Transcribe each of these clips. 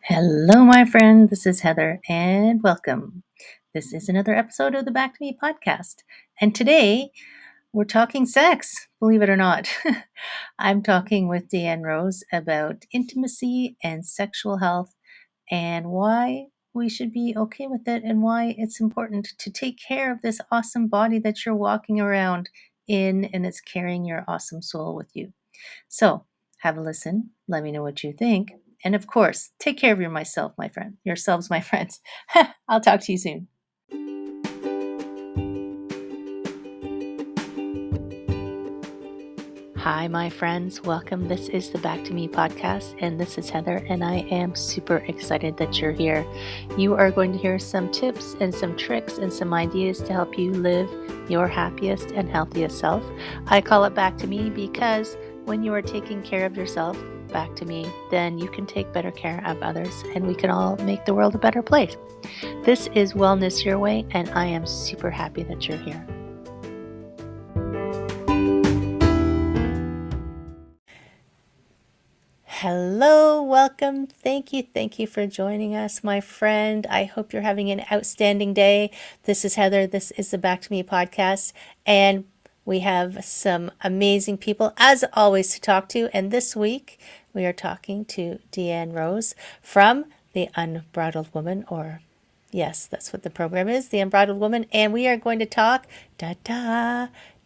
Hello, my friend. This is Heather, and welcome. This is another episode of the Back to Me podcast. And today we're talking sex, believe it or not. I'm talking with Deanne Rose about intimacy and sexual health and why we should be okay with it and why it's important to take care of this awesome body that you're walking around in and it's carrying your awesome soul with you. So have a listen. Let me know what you think. And of course, take care of yourselves, my friends. I'll talk to you soon. Hi, my friends. Welcome. This is the Back to Me podcast, and this is Heather, and I am super excited that you're here. You are going to hear some tips and some tricks and some ideas to help you live your happiest and healthiest self. I call it Back to Me because when you are taking care of yourself, back to me, then you can take better care of others, and we can all make the world a better place. This is Wellness Your Way, and I am super happy that you're here. Hello, welcome. Thank you for joining us, my friend. I hope you're having an outstanding day. This is Heather. This is the Back to Me podcast, and we have some amazing people, as always, to talk to. And this week, we are talking to Deanne Rose from the Unbridled Woman, or yes, that's what the program is, the Unbridled Woman. And we are going to talk,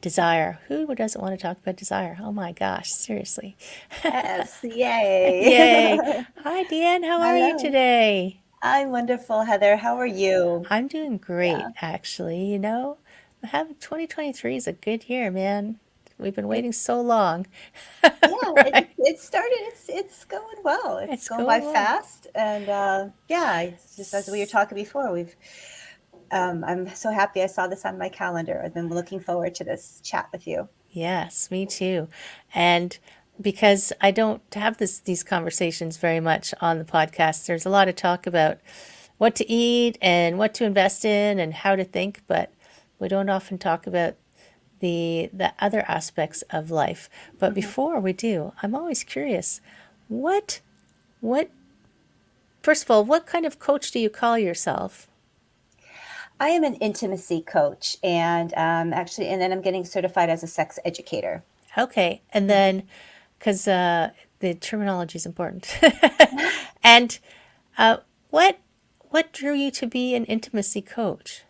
desire. Who doesn't want to talk about desire? Oh my gosh, seriously. Yes, yay. Yay. Hi, Deanne. How are you Hello. today? I'm wonderful, Heather. How are you? I'm doing great, Yeah. actually. 2023 is a good year, man. We've been It, waiting so long. yeah, Right. it started, it's going well. It's It's going by going well. fast. And yeah, it's just as we were talking before, I'm so happy I saw this on my calendar. I've been looking forward to this chat with you. Yes, me too. And because I don't have these conversations very much on the podcast, there's a lot of talk about what to eat and what to invest in and how to think, but we don't often talk about the other aspects of life. But Mhm. before we do, I'm always curious, what what first of all, what kind of coach do you call yourself? I am an intimacy coach and and then I'm getting certified as a sex educator. Okay, and Mhm. then because the terminology is important. And uh, what what drew you to be an intimacy coach?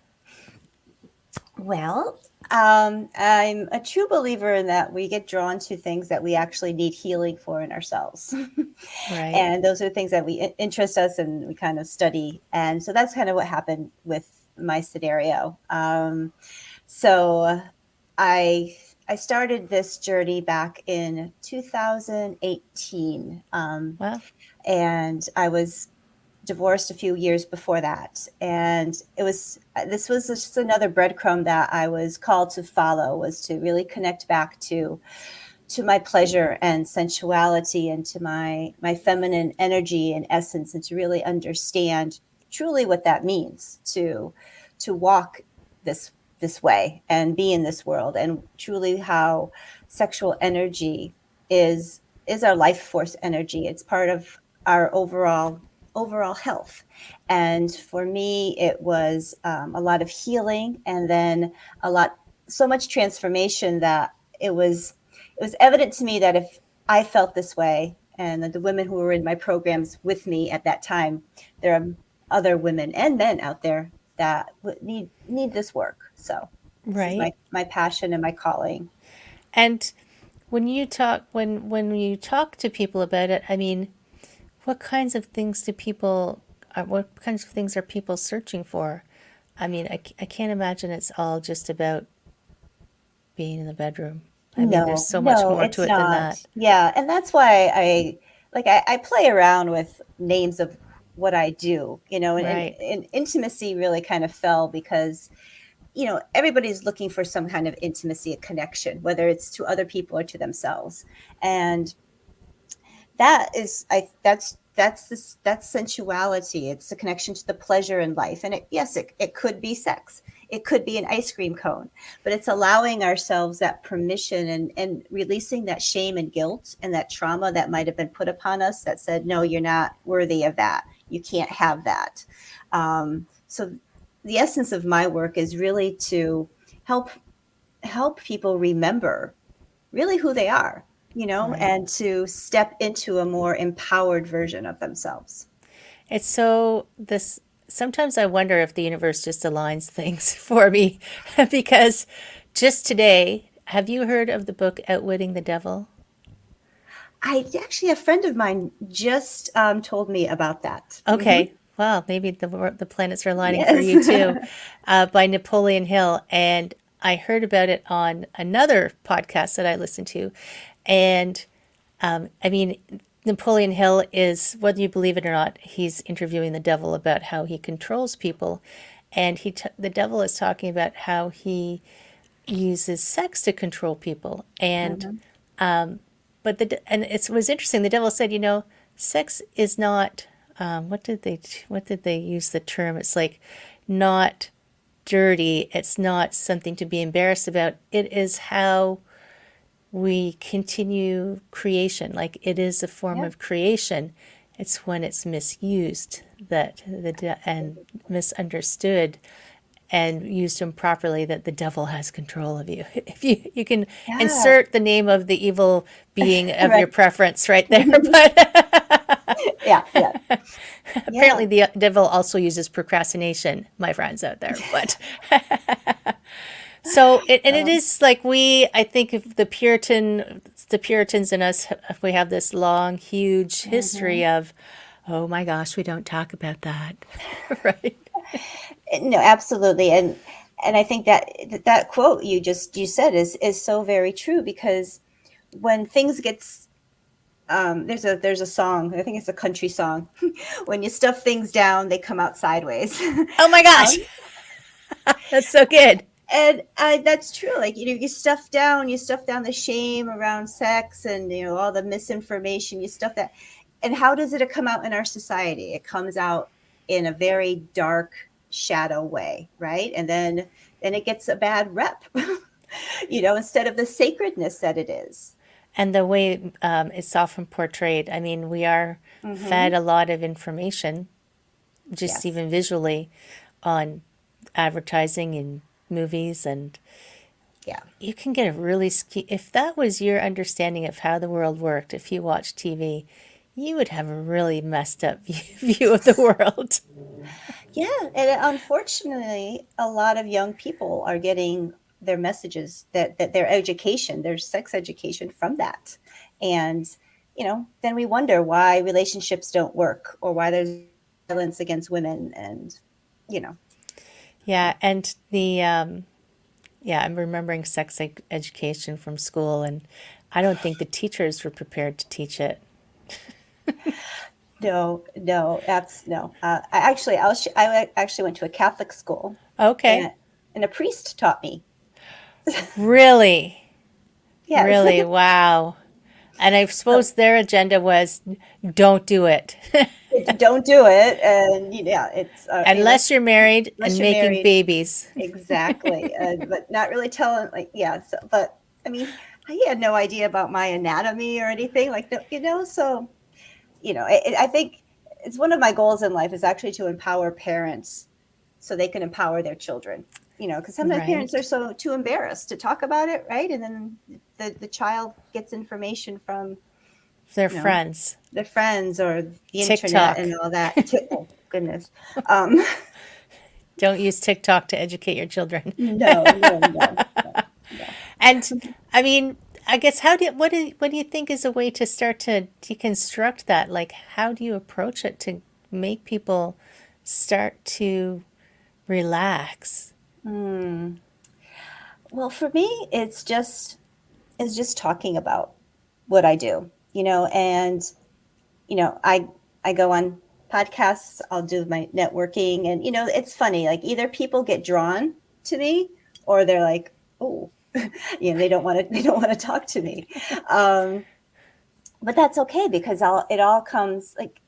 Well, I'm a true believer in that we get drawn to things that we actually need healing for in ourselves. Right. And those are things that we interest us and we kind of study. And so that's kind of what happened with my scenario. So I I started this journey back in 2018, Well, and I was divorced a few years before that, and this was just another breadcrumb that I was called to follow, was to really connect back to my pleasure and sensuality and to my feminine energy and essence, and to really understand truly what that means to walk this way and be in this world, and truly how sexual energy is our life force energy. It's part of our overall health. And for me, it was a lot of healing, and then so much transformation that it was evident to me that if I felt this way, and the women who were in my programs with me at that time, there are other women and men out there that would need this work. So this is right. my passion and my calling. And when you talk to people about it, I mean, what kinds of things are people searching for? I mean, I can't imagine it's all just about being in the bedroom. I mean, there's No, so much no, more to it's it than not. that. Yeah, and that's why I play around with names of what I do, Right. and intimacy really kind of fell because, everybody's looking for some kind of intimacy, a connection, whether it's to other people or to themselves. And that's sensuality. It's a connection to the pleasure in life. And it could be sex. It could be an ice cream cone, but it's allowing ourselves that permission and releasing that shame and guilt and that trauma that might have been put upon us that said, no, you're not worthy of that. You can't have that. So the essence of my work is really to help people remember really who they are, Right. and to step into a more empowered version of themselves. It's so this sometimes I wonder if the universe just aligns things for me because just today, have you heard of the book Outwitting the Devil? I actually, a friend of mine just told me about that. Okay. Well, maybe the planets are aligning for Yes. you too, by Napoleon Hill. And I heard about it on another podcast that I listened to. And I mean, Napoleon Hill is, whether you believe it or not, he's interviewing the devil about how he controls people. And the devil is talking about how he uses sex to control people. And Mhm. and it was interesting. The devil said, sex is not. What did they use the term? It's like not dirty. It's not something to be embarrassed about. It is how we continue creation. Like it is a form Yeah. of creation. It's when it's misused and misunderstood and used improperly that the devil has control of you. If you can Yeah. insert the name of the evil being of your Right. preference right there, but Yeah. Yeah. apparently Yeah. the devil also uses procrastination, my friends out there. But so it Um, is like I think if the Puritans in us, we have this long, huge history mhm. of, oh my gosh, we don't talk about that, right? No, absolutely. And I think that quote you said is so very true, because when things gets there's a song, I think it's a country song. When you stuff things down, they come out sideways. Oh my gosh, um, that's so good. and that's true. Like, you stuff down the shame around sex, and all the misinformation. You stuff that, and how does it come out in our society? It comes out in a very dark shadow way, right? And then it gets a bad rep, instead of the sacredness that it is. And the way it's often portrayed. I mean, we are fed Mm-hmm. a lot of information, just Yes. even visually, on advertising and movies, and Yeah. you can get a really if that was your understanding of how the world worked, if you watch TV, you would have a really messed up view of the world. Yeah, and unfortunately, a lot of young people are getting their messages, that their education, their sex education, from that. And, then we wonder why relationships don't work, or why there's violence against women. And, you know, Yeah, and I'm remembering education from school, and I don't think the teachers were prepared to teach it. no, no, that's no. I actually went to a Catholic school, Okay, and, and a priest taught me. really, Yes. really, wow. And I So, suppose their agenda was don't do it don't do it. And, yeah, it's, unless you're married unless and you're making married. babies. Exactly, but not really telling, like, yeah. So, but I mean, he had no idea about my anatomy or anything, like, So, I think it's one of my goals in life is actually to empower parents so they can empower their children. Because sometimes parents are Right. so too embarrassed to talk about it, right? And then the child gets information from Their you know friends. their friends or the internet TikTok. and all that. Oh goodness. Um, Don't use TikTok to educate your children. no, no, no, no, no. And I mean, I guess what do you think is a way to start to deconstruct that? Like, how do you approach it to make people start to relax? Hmm. Well, for me, it's just talking about what I do, and I go on podcasts, I'll do my networking, and it's funny, like, either people get drawn to me, or they're like, oh, they don't want to talk to me. Um, but that's okay, because it all comes, like,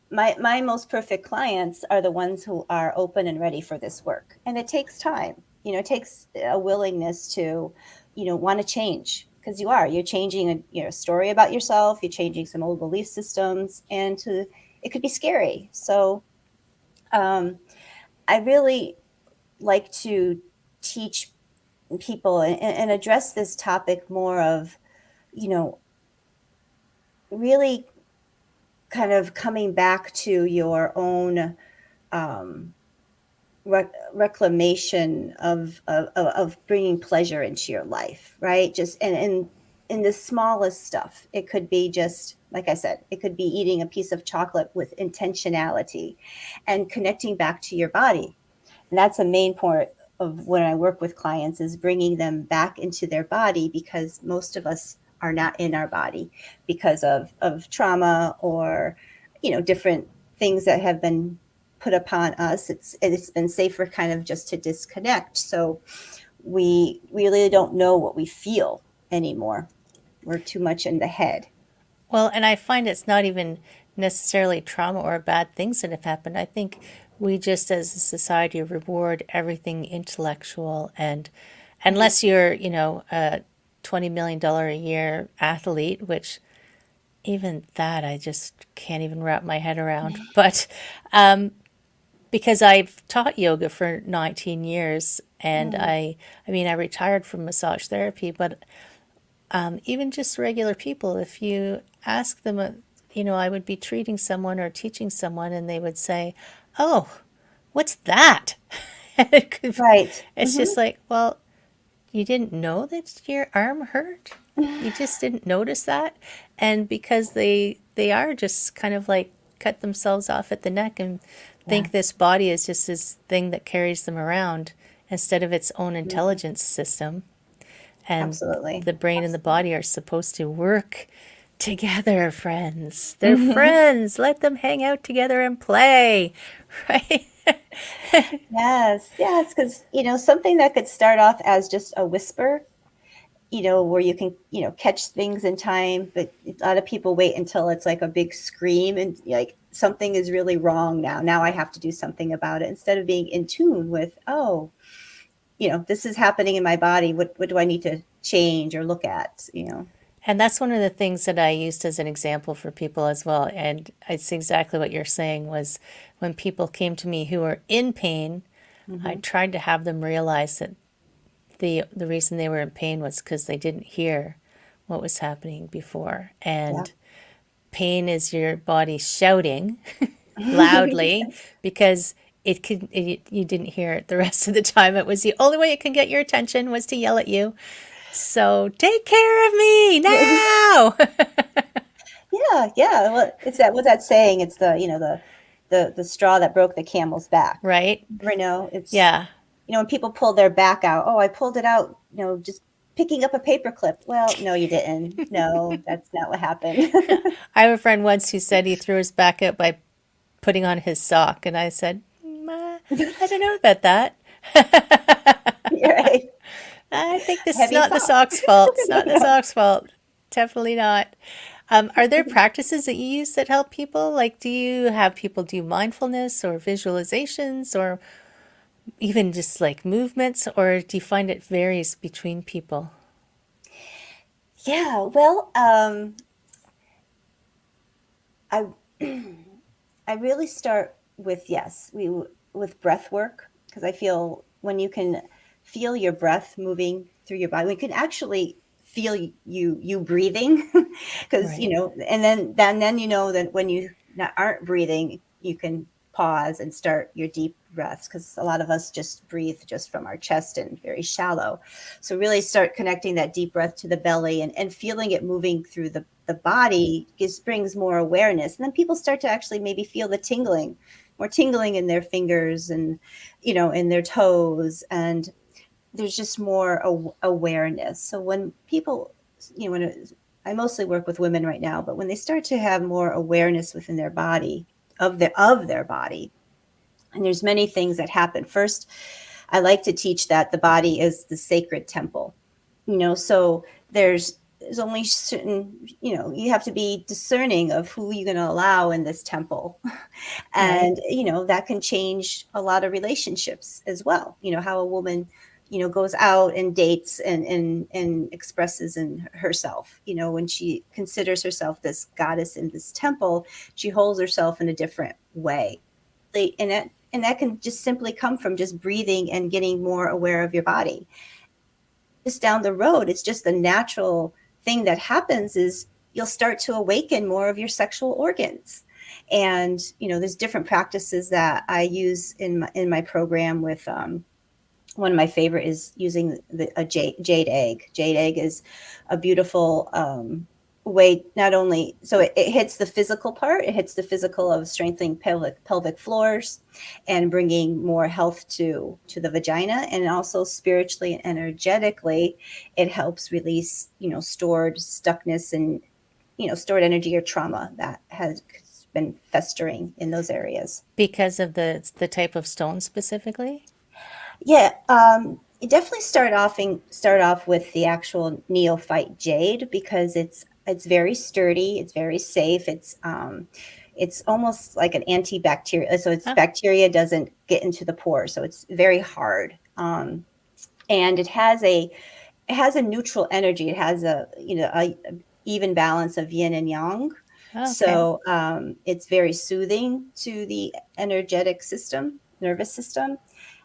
my most perfect clients are the ones who are open and ready for this work. And it takes time. It takes a willingness to, want to change, because you're changing a story about yourself, you're changing some old belief systems, and it could be scary. So I really like to teach people and address this topic more of, really kind of coming back to your own reclamation of bringing pleasure into your life, right? Just and in the smallest stuff. It could be just, like I said, it could be eating a piece of chocolate with intentionality and connecting back to your body. And that's a main part of when I work with clients, is bringing them back into their body, because most of us are not in our body because of trauma, or different things that have been put upon us. It's been safer kind of just to disconnect. So we really don't know what we feel anymore. We're too much in the head. Well, and I find it's not even necessarily trauma or bad things that have happened. I think we just as a society reward everything intellectual, and Mm-hmm. unless you're, a $20 million a year athlete, which even that I just can't even wrap my head around. But because I've taught yoga for 19 years, and Mm, I mean, I retired from massage therapy, but even just regular people, if you ask them, I would be treating someone or teaching someone, and they would say, "Oh, what's that?" right. It's Mm-hmm. just like, well, you didn't know that your arm hurt? You just didn't notice that? And because they are just kind of like cut themselves off at the neck and Yeah, think this body is just this thing that carries them around instead of its own mm, intelligence system. And absolutely. the brain and the Absolutely. body are supposed to work together, friends. They're Mm-hmm. friends. Let them hang out together and play, right? Yes, yes, because something that could start off as just a whisper, where you can, catch things in time, but a lot of people wait until it's like a big scream and like something is really wrong now. Now I have to do something about it, instead of being in tune with, oh, this is happening in my body. What do I need to change or look at? And that's one of the things that I used as an example for people as well. And it's exactly what you're saying was when people came to me who were in pain, I Hmm. tried to have them realize that the reason they were in pain was because they didn't hear what was happening before. Yeah. And pain is your body shouting loudly because you didn't hear it the rest of the time. It was the only way it could get your attention was to yell at you. So take care of me now. Yeah, yeah. Well, it's that, what's that saying? It's the straw that broke the camel's back. Right? It's, Yeah. when people pull their back out. Oh, I pulled it out, just picking up a paper clip. Well, no, you didn't. No, that's not what happened. I have a friend once who said he threw his back out by putting on his sock. And I said, I don't know about that. You're right. I think this is Heavy not the sock. sock's fault. It's not the No. sock's fault. Definitely not. Are there practices that you use that help people? Like, do you have people do mindfulness or visualizations or even just like movements, or do you find it varies between people? Yeah, well, I I really start with, yes, with breath work, because I feel when you can feel your breath moving through your body, we can actually feel you breathing, because Right. and then that when you not, aren't breathing, you can pause and start your deep breaths, because a lot of us just breathe just from our chest and very shallow. So really start connecting that deep breath to the belly, and feeling it moving through the body just brings more awareness. And then people start to actually maybe feel the tingling, more tingling in their fingers, and in their toes, and there's just more awareness. So when people, when I mostly work with women right now, but when they start to have more awareness within their body, of their body, and there's many things that happen. First, I like to teach that the body is the sacred temple. So there's there's only certain, you have to be discerning of who you're going to allow in this temple. Right. And, that can change a lot of relationships as well. How a woman, goes out and dates and expresses in herself. When she considers herself this goddess in this temple, she holds herself in a different way. And that can just simply come from just breathing and getting more aware of your body. Just down the road, it's just a natural thing that happens is you'll start to awaken more of your sexual organs. And there's different practices that I use in my program. With one of my favorite is using a jade egg. Jade egg is a beautiful way, not only so it hits the physical part, it hits the physical of strengthening pelvic floors and bringing more health to the vagina, and also spiritually and energetically it helps release stored stuckness and stored energy or trauma that has been festering in those areas. Because of the type of stone specifically? Yeah, it definitely start off with the actual neophyte jade, because it's very sturdy, it's very safe, it's almost like an antibacterial, so its Oh, bacteria doesn't get into the pores, so it's very hard, and it has a neutral energy. It has a even balance of yin and yang. okay. So it's very soothing to the energetic system, nervous system.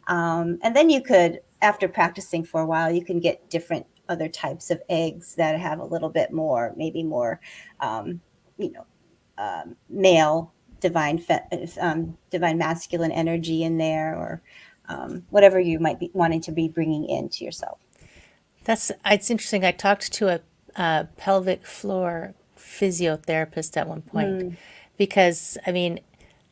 And then you could, after practicing for a while, you can get different other types of eggs that have a little bit more, maybe more, um, you know, male divine masculine energy in there, or whatever you might be wanting to be bringing into yourself. It's interesting. I talked to a pelvic floor physiotherapist at one point Mm. because, I mean,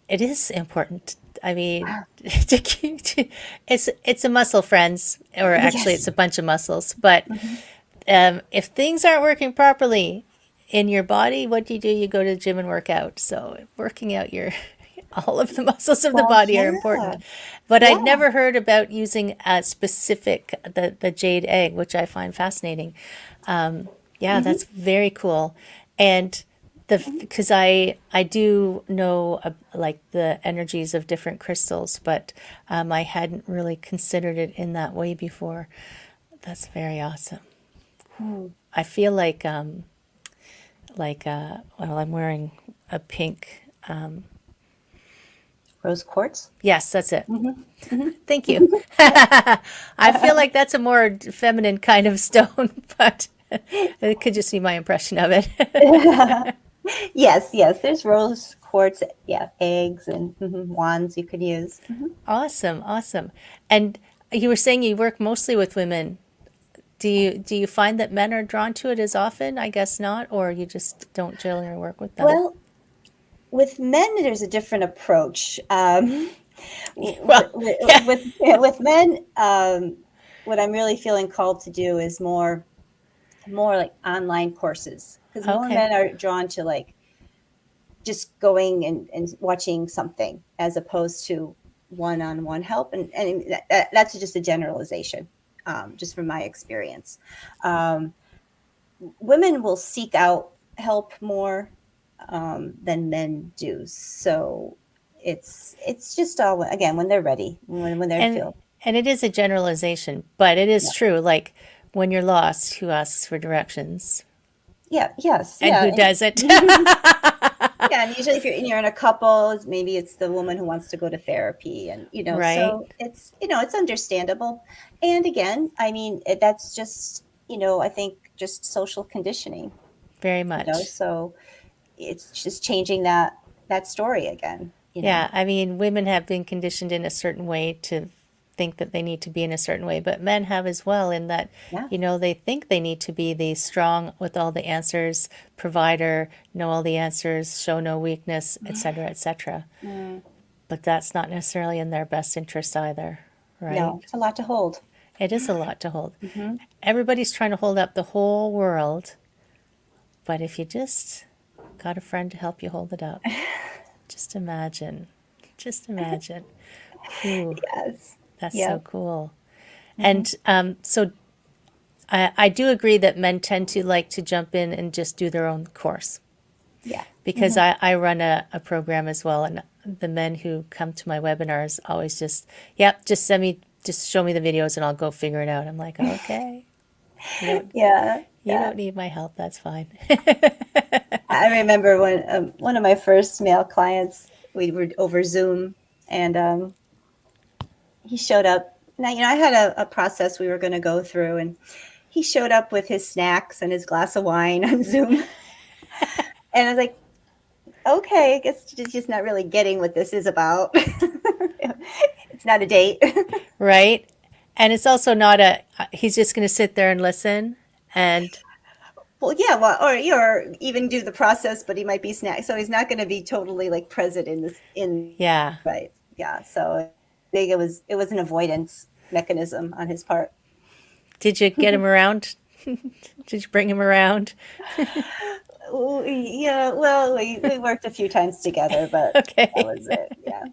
it is important. I mean, it's a muscle, friends, or actually, Yes. it's a bunch of muscles. But Mhm. if things aren't working properly in your body, what do? You go to the gym and work out. So working out your all of the muscles of the Well, body are important. yeah, But yeah. I'd never heard about using a specific the jade egg, which I find fascinating. Yeah, Hmm. that's very cool. And because I do know like the energies of different crystals, but I hadn't really considered it in that way before. That's very awesome. Mm. I feel well, I'm wearing a pink. Rose quartz. Yes, that's it. Hmm. Hmm. Thank you. I feel like that's a more feminine kind of stone, but it could just be my impression of it. Yes, yes. There's rose quartz, yeah, eggs and wands you could use. Hmm. Awesome, awesome. And you were saying you work mostly with women. Do you find that men are drawn to it as often? I guess not, or you just don't generally work with them. Well, with men, there's a different approach. Well, yeah, With men, what I'm really feeling called to do is more like online courses, because more okay. men are drawn to like just going and watching something as opposed to one-on-one help, and that's just a generalization, just from my experience. um, Women will seek out help more than men do, so it's just all, again, when they're ready, when they And feel. and it is a generalization, but it is Yeah, true. Like when you're lost, who asks for directions? yeah, yes, And yeah. who doesn't? Yeah, and usually if you're in a couple, maybe it's the woman who wants to go to therapy, and Right? so it's understandable. And again, I mean, that's just, I think just social conditioning, Very much. so it's just changing that story again. Yeah, I mean, women have been conditioned in a certain way to think that they need to be in a certain way, but men have as well, in that, Yeah. they think they need to be the strong with all the answers, provider, know all the answers, show no weakness, etc., etc. Mm, But that's not necessarily in their best interest either, right? no, it's a lot to hold. It is a lot to hold. Hmm. Everybody's trying to hold up the whole world, but if you just got a friend to help you hold it up, just imagine. Just imagine. Ooh, Yes. that's so Yep. cool. Hmm. And so I do agree that men tend to like to jump in and just do their own course Yeah. because I run a program as well. And the men who come to my webinars always just, yep, just show me the videos and I'll go figure it out. I'm like, okay, you don't, Yeah. you Yeah. don't need my help. That's fine. I remember when one of my first male clients, we were over Zoom, and he showed up. Now, I had a process we were going to go through, and he showed up with his snacks and his glass of wine on Zoom. And I was like, okay, I guess you're just not really getting what this is about. It's not a date. Right? And it's also not he's just going to sit there and listen. And Well, yeah, well, or even do the process, but he might be snack, so he's not going to be totally like present in this yeah. right. Yeah, so I think it was an avoidance mechanism on his part. Did you get him around? Did you bring him around? Yeah, well, we worked a few times together, but that Okay. was it. Yeah.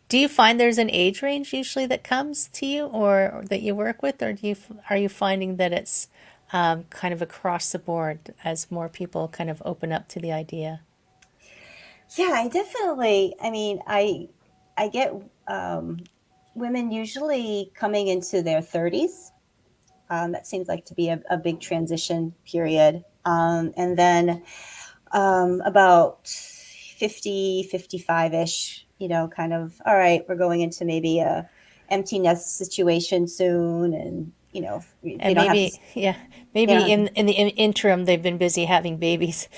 Do you find there's an age range usually that comes to you or that you work with, or are you finding that it's kind of across the board as more people kind of open up to the idea? Yeah, I definitely. I mean, I get women usually coming into their 30s. That seems like to be a big transition period. And then about 50, 55-ish, kind of, all right, we're going into maybe a empty nest situation soon. And, they And don't have to, maybe, yeah, they maybe don't have to, in the interim they've been busy having babies.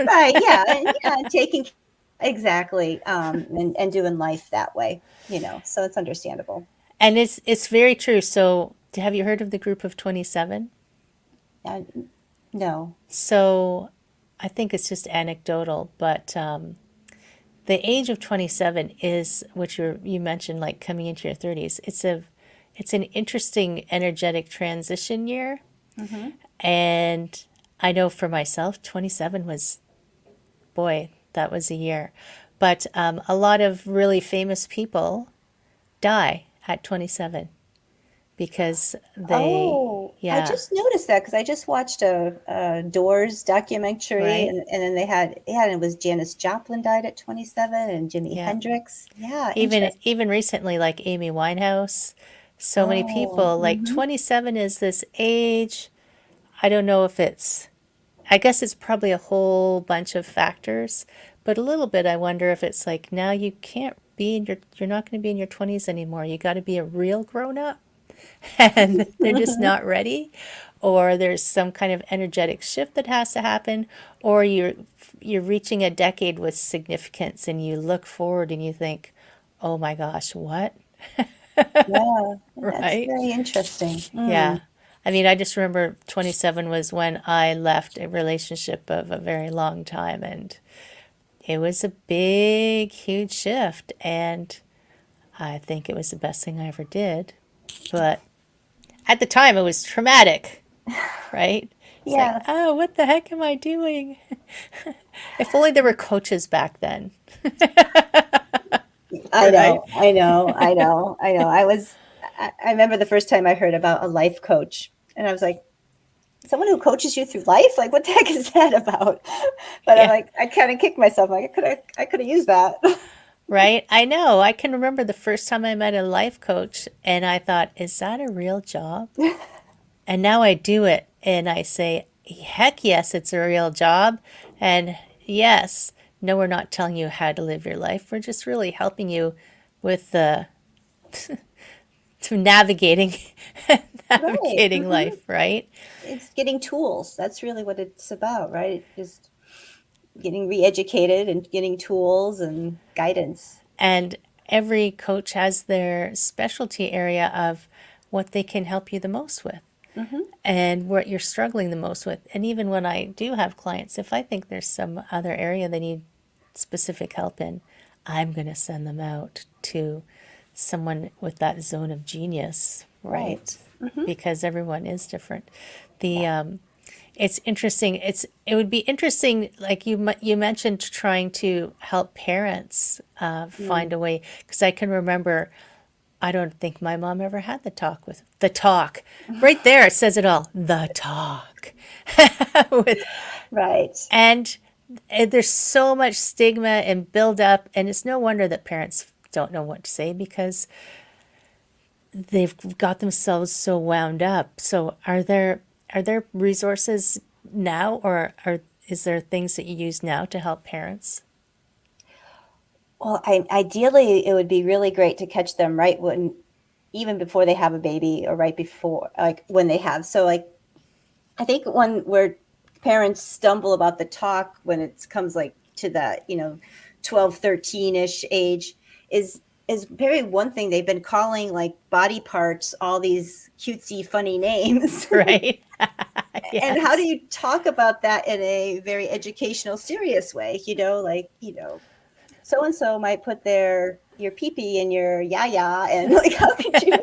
right. Yeah. And, yeah. Taking, exactly. And doing life that way, so it's understandable. And it's very true. So, have you heard of the group of 27? Uh, no. So, I think it's just anecdotal, but the age of 27 is what you mentioned, like coming into your 30s. It's an interesting energetic transition year, Hmm. and I know for myself, 27 was, boy, that was a year. But a lot of really famous people die at 27 because I yeah, just noticed that because I just watched a Doors documentary, right? and then it was Janis Joplin died at 27, and Jimi Yeah. Hendrix. Yeah, Even interesting. even recently, like Amy Winehouse, so many Oh, people, like hmm. 27 is this age. I don't know if I guess it's probably a whole bunch of factors, but a little bit I wonder if it's like now you can't be in you're not going to be in your 20s anymore. You got to be a real grown up and they're just not ready, or there's some kind of energetic shift that has to happen, or you're reaching a decade with significance and you look forward and you think, "Oh my gosh, what?" Yeah, that's Right? very interesting. Yeah. Mm. I mean, I just remember 27 was when I left a relationship of a very long time, and it was a big, huge shift. And I think it was the best thing I ever did. But at the time, it was traumatic, right? It's like, Yeah, oh, what the heck am I doing? If only there were coaches back then, I right? know, I know, I know, I know. I remember the first time I heard about a life coach, and I was like, someone who coaches you through life? Like, what the heck is that about? But I'm Yeah, like, I kind of kicked myself. Like, I could have used that. right. I know. I can remember the first time I met a life coach, and I thought, is that a real job? And now I do it and I say, heck yes, it's a real job. And yes, no, we're not telling you how to live your life. We're just really helping you with the to navigating Right. navigating Hmm. life, right? It's getting tools. That's really what it's about, right? Just getting re-educated and getting tools and guidance. And every coach has their specialty area of what they can help you the most with Hmm. and what you're struggling the most with. And even when I do have clients, if I think there's some other area they need specific help in, I'm going to send them out to someone with that zone of genius, Right. right? Hmm. Because everyone is different. The Yeah. It's interesting. It would be interesting, like you mentioned, trying to help parents find Mm. a way. Because I can remember I don't think my mom ever had the talk. Right there, it says it all. The talk. with Right. and there's so much stigma and build up, and it's no wonder that parents don't know what to say because they've got themselves so wound up. So are there resources now, or is there things that you use now to help parents? Well, ideally, it would be really great to catch them right when, even before they have a baby, or right before, like when they have. So, like, I think when where parents stumble about the talk when it comes like to the 12, 13-ish age is very one thing they've been calling like body parts all these cutesy funny names. Right? And how do Yes. you talk about that in a very educational, serious way? Like, so and so might put their your pee pee in your yaya, and like, how could you?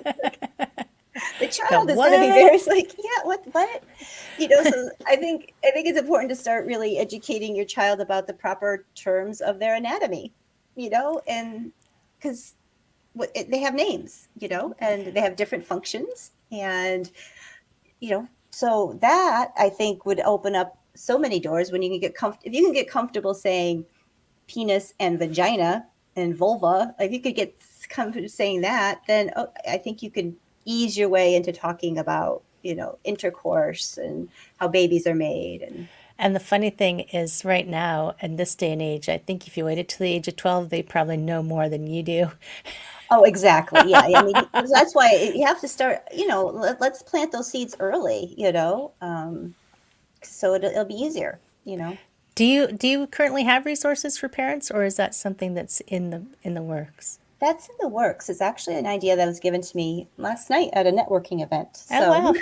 The The child is going to be what? very like, yeah, what? So I think it's important to start really educating your child about the proper terms of their anatomy, and because they have names, and they have different functions, and so that I think would open up so many doors when you can get if you can get comfortable saying penis and vagina and vulva, if you could get comfortable saying that, then I think you can ease your way into talking about intercourse and how babies are made. And And the funny thing is, right now, in this day and age, I think if you waited till the age of 12, they probably know more than you do. oh, exactly, yeah. I mean, that's why you have to start. Let's plant those seeds early. So it'll be easier. Do you currently have resources for parents, or is that something that's in the works? That's in the works. It's actually an idea that was given to me last night at a networking event. Oh So, wow.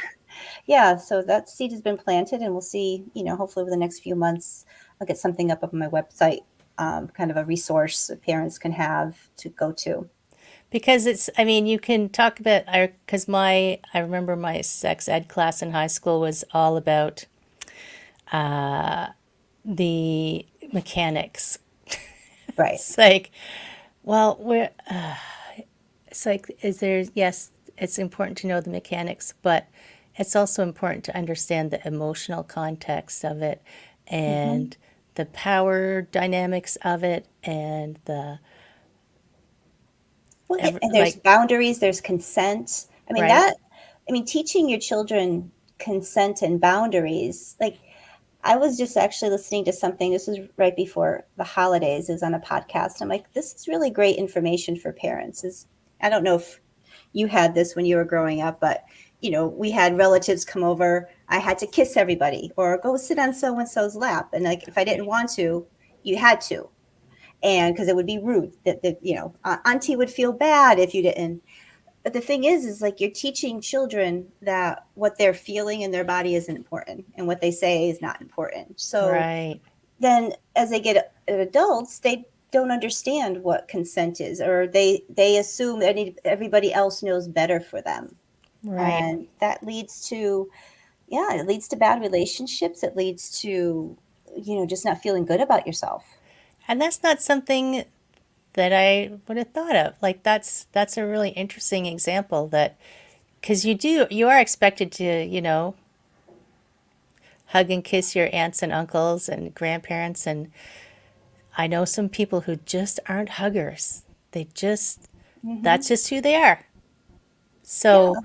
yeah, so that seed has been planted, and we'll see, hopefully over the next few months, I'll get something up on my website, kind of a resource that parents can have to go to. Because I mean, you can talk about, because I remember my sex ed class in high school was all about the mechanics. Right. It's like, well, it's like, yes, it's important to know the mechanics, but it's also important to understand the emotional context of it Hmm. and the power dynamics of it and Well, and there's like, boundaries, there's consent. right? Teaching your children consent and boundaries, like, I was just actually listening to something. This was right before the holidays. It was on a podcast. I'm like, this is really great information for parents. I don't know if you had this when you were growing up, but we had relatives come over. I had to kiss everybody or go sit on so and so's lap, and like if I didn't Right. want to, you had to, and because it would be rude. Auntie would feel bad if you didn't. But the thing is like you're teaching children that what they're feeling in their body isn't important, and what they say is not important. So Right. then as they get adults, they don't understand what consent is, or they assume that everybody else knows better for them, Right. and that leads to, yeah, it leads to bad relationships. It leads to just not feeling good about yourself. And that's not something that I would have thought of. Like that's a really interesting example that because you are expected to, hug and kiss your aunts and uncles and grandparents, and I know some people who just aren't huggers. They just Hmm. That's just who they are. So Yeah.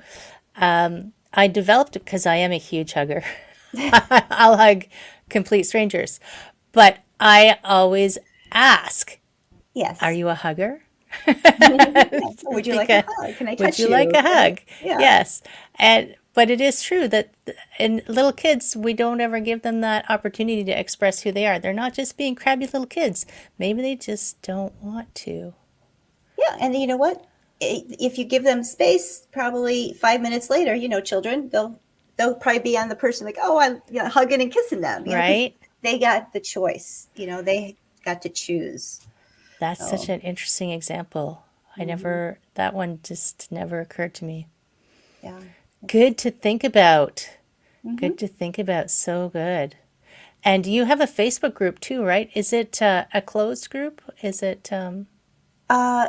I developed because I am a huge hugger. I'll hug complete strangers, but I always ask, "Are Yes. you a hugger?" Yeah. Would you like a Because hug? Can I would touch you like you? a hug? Yeah. Yes. And but it is true that in little kids, we don't ever give them that opportunity to express who they are. They're not just being crabby little kids. Maybe they just don't want to. Yeah, and you know what? If you give them space, probably 5 minutes later, children, they'll probably be on the person like, oh, I'm hugging and kissing them, because Right? they got the choice. They got to choose. That's such So, an interesting example. mhm, That one just never occurred to me. yeah, Good to think about. Good hmm. to think about. So good. And you have a Facebook group too, right? Is it a closed group? Is it, Uh,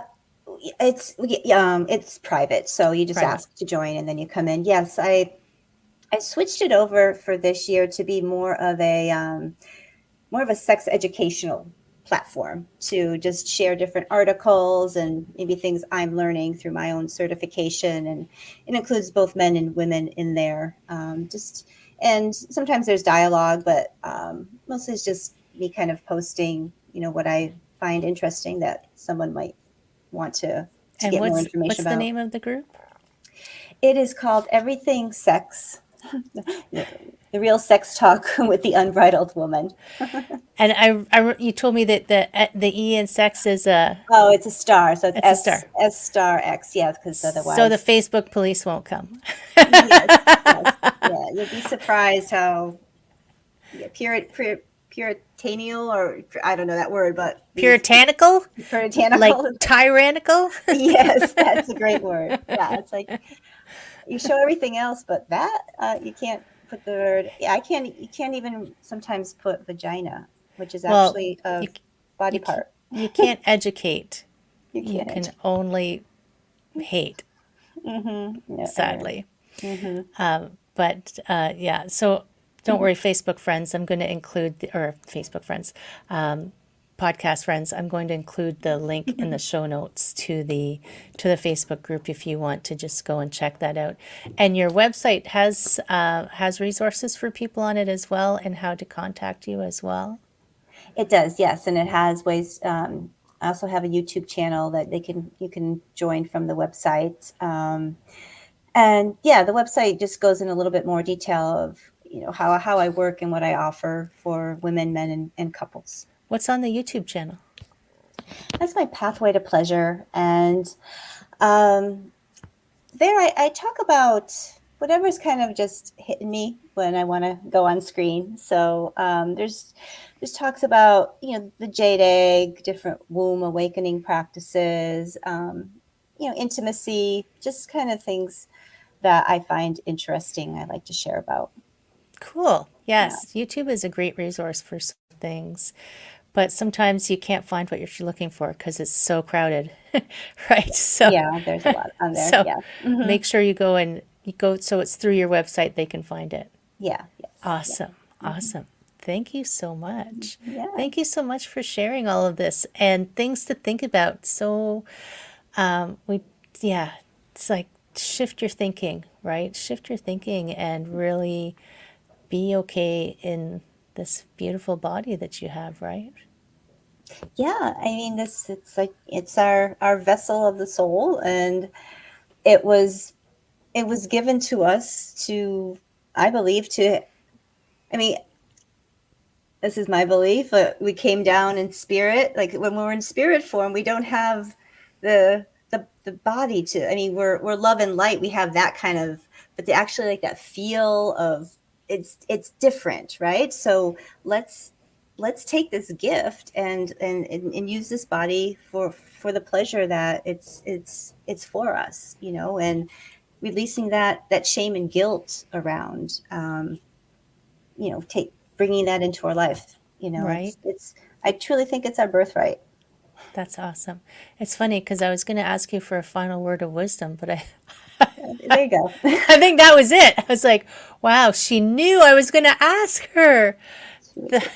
It's private, so you just Private. ask to join and then you come in. Yes, I switched it over for this year to be more of a sex educational platform, to just share different articles and maybe things I'm learning through my own certification, and it includes both men and women in there. And sometimes there's dialogue, but mostly it's just me kind of posting, what I find interesting that someone might want to And get more what's information the about. name of the group? It is called Everything Sex, the real sex talk with the Unbridled Woman. And you told me that the E in sex is Oh, it's a star, so it's it's a star. S star X. Yeah, because So the otherwise, Facebook police won't come. yes, yes, yeah, you'll be surprised how, yeah, puritanial, or I don't know that word, but these Puritanical? Like puritanical. tyrannical? Yes, that's a great word. Yeah, it's like you show everything else, but that you can't put the word. Yeah, I can't. You can't even sometimes put vagina, which is Well, actually a you body you part. you can't educate. You You can't. can only hate, No, sadly. mm-hmm. But yeah, so don't worry, Facebook friends. I'm going to include or Facebook friends, podcast friends. I'm going to include the link in the show notes to the Facebook group if you want to just go and check that out. And your website has resources for people on it as well, and how to contact you as well. It does, yes, and it has ways. I also have a YouTube channel that you can join from the website, and yeah, the website just goes in a little bit more detail of how I work and what I offer for women, men, and couples. What's on the YouTube channel? That's my pathway to pleasure, and um, there I talk about whatever's kind of just hitting me when I want to go on screen. So there's talks about the jade egg, different womb awakening practices, intimacy, just kind of things that I find interesting. I like to share about. Cool. Yeah, Yes, YouTube is a great resource for some things, but sometimes you can't find what you're looking for because it's so crowded, right? yeah. There's a lot on there. So Yeah, hmm, make sure you go so it's through your website they can find it. yeah, yes, yeah, Awesome. hmm, Awesome. Thank you so much. yeah. Thank you so much for sharing all of this and things to think about. So, we, yeah, it's like shift your thinking, right? Shift your thinking and really be okay in this beautiful body that you have, right? Yeah, I mean, it's like it's our vessel of the soul, and it was it was given to us to, I believe, to, I mean, this is my belief, but we came down in spirit. Like when we're in spirit form, we don't have the body to, I mean, we're love and light. We have that kind of, but the actually like that feel of, it's different, right? So let's take this gift and use this body for the pleasure that it's for us, and releasing that shame and guilt around, take bringing that into our life. Right? It's I truly think it's our birthright. That's awesome. It's funny because I was going to ask you for a final word of wisdom, but There you go. I think that was it. I was like, wow, she knew I was going to ask her. The,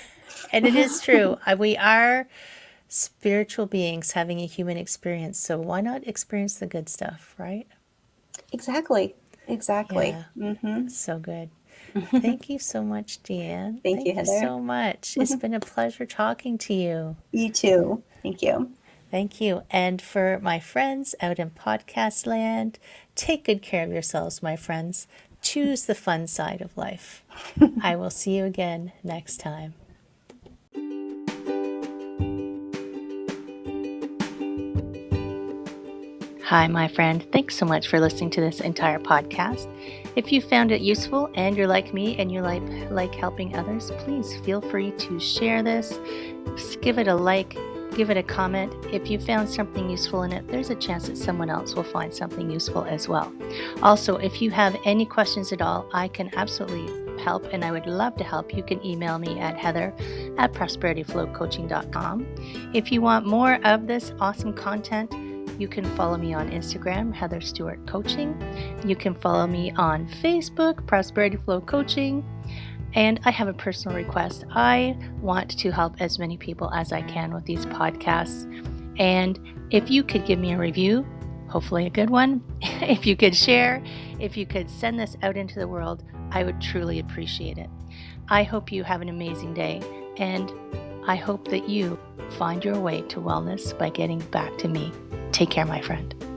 and it is true. We are spiritual beings having a human experience. So why not experience the good stuff, right? Exactly. Exactly. Yeah, Hmm. so good. Thank you so much, Deanne. Thank you, Thank you Heather. so much. It's been a pleasure talking to you. You too. Thank you. Thank you. And for my friends out in podcast land, take good care of yourselves, my friends. Choose the fun side of life. I will see you again next time. Hi, my friend. Thanks so much for listening to this entire podcast. If you found it useful and you're like me and you like helping others, please feel free to share this. Give it a like, give it a comment. If you found something useful in it, there's a chance that someone else will find something useful as well. Also, if you have any questions at all, I can absolutely help and I would love to help. You can email me at heather@prosperityflowcoaching.com. If you want more of this awesome content, You can follow me on Instagram, Heather Stewart Coaching. You can follow me on Facebook, Prosperity Flow Coaching. And I have a personal request. I want to help as many people as I can with these podcasts. And if you could give me a review, hopefully a good one, if you could share, if you could send this out into the world, I would truly appreciate it. I hope you have an amazing day, and I hope that you find your way to wellness by getting back to me. Take care, my friend.